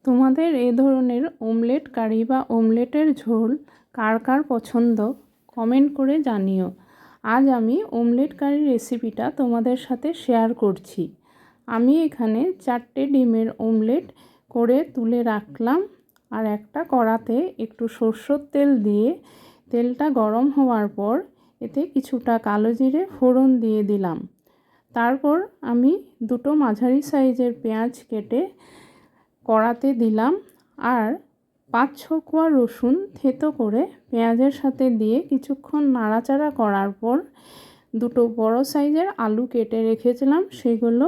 তোমাদের এই ধরনের অমলেট কারি বা অমলেটের ঝোল কার কার পছন্দ কমেন্ট করে জানিও। আজ আমি অমলেট কারি রেসিপিটা তোমাদের সাথে শেয়ার করছি। আমি এখানে 4টে ডিমের অমলেট করে তুলে রাখলাম আর একটা কড়াতে একটু সরষের তেল দিয়ে তেলটা গরম হওয়ার পর এতে কিছুটা কালো জিরে ফোড়ন দিয়ে দিলাম। তারপর আমি দুটো মাঝারি সাইজের পেঁয়াজ কেটে কড়াতে দিলাম আর 5-6 কোয়া রসুন থেতো করে পেঁয়াজের সাথে দিয়ে কিছুক্ষণ নাড়াচাড়া করার পর দুটো বড় সাইজের আলু কেটে রেখেছিলাম সেগুলো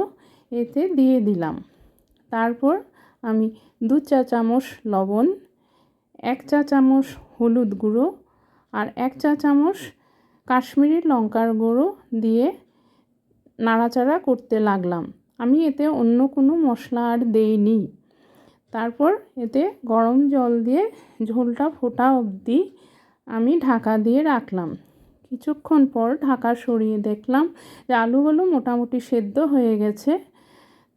এতে দিয়ে দিলাম। তারপর আমি 2 চা চামচ লবণ, 1 চা চামচ হলুদ গুঁড়ো আর 1 চা চামচ কাশ্মীরি লঙ্কার গুঁড়ো দিয়ে নাড়াচাড়া করতে লাগলাম। আমি এতে অন্য কোনো মশলা আর দেইনি। তারপর এতে গরম জল দিয়ে ঝোলটা ফোটা অবধি আমি ঢাকা দিয়ে রাখলাম। কিছুক্ষণ পর ঢাকা সরিয়ে দেখলাম যে আলুগুলো মোটামুটি সেদ্ধ হয়ে গেছে।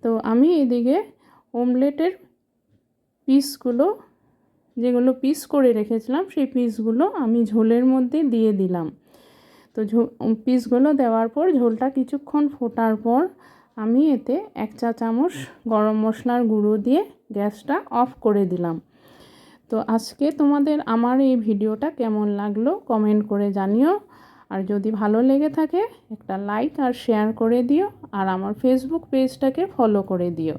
তো আমি এদিকে অমলেটের পিসগুলো যেগুলো পিস করে রেখেছিলাম সেই পিসগুলো আমি ঝোলের মধ্যে দিয়ে দিলাম। তো পিসগুলো দেওয়ার পর ঝোলটা কিছুক্ষণ ফোটার পর আমি এতে 1 চা চামচ গরম মশলার গুঁড়ো দিয়ে গ্যাসটা অফ করে দিলাম। তো আজকে তোমাদের আমার এই ভিডিওটা কেমন লাগলো কমেন্ট করে জানিও। আর যদি ভালো লেগে থাকে একটা লাইক আর শেয়ার করে দিও আর আমার ফেসবুক পেজটাকে ফলো করে দিও।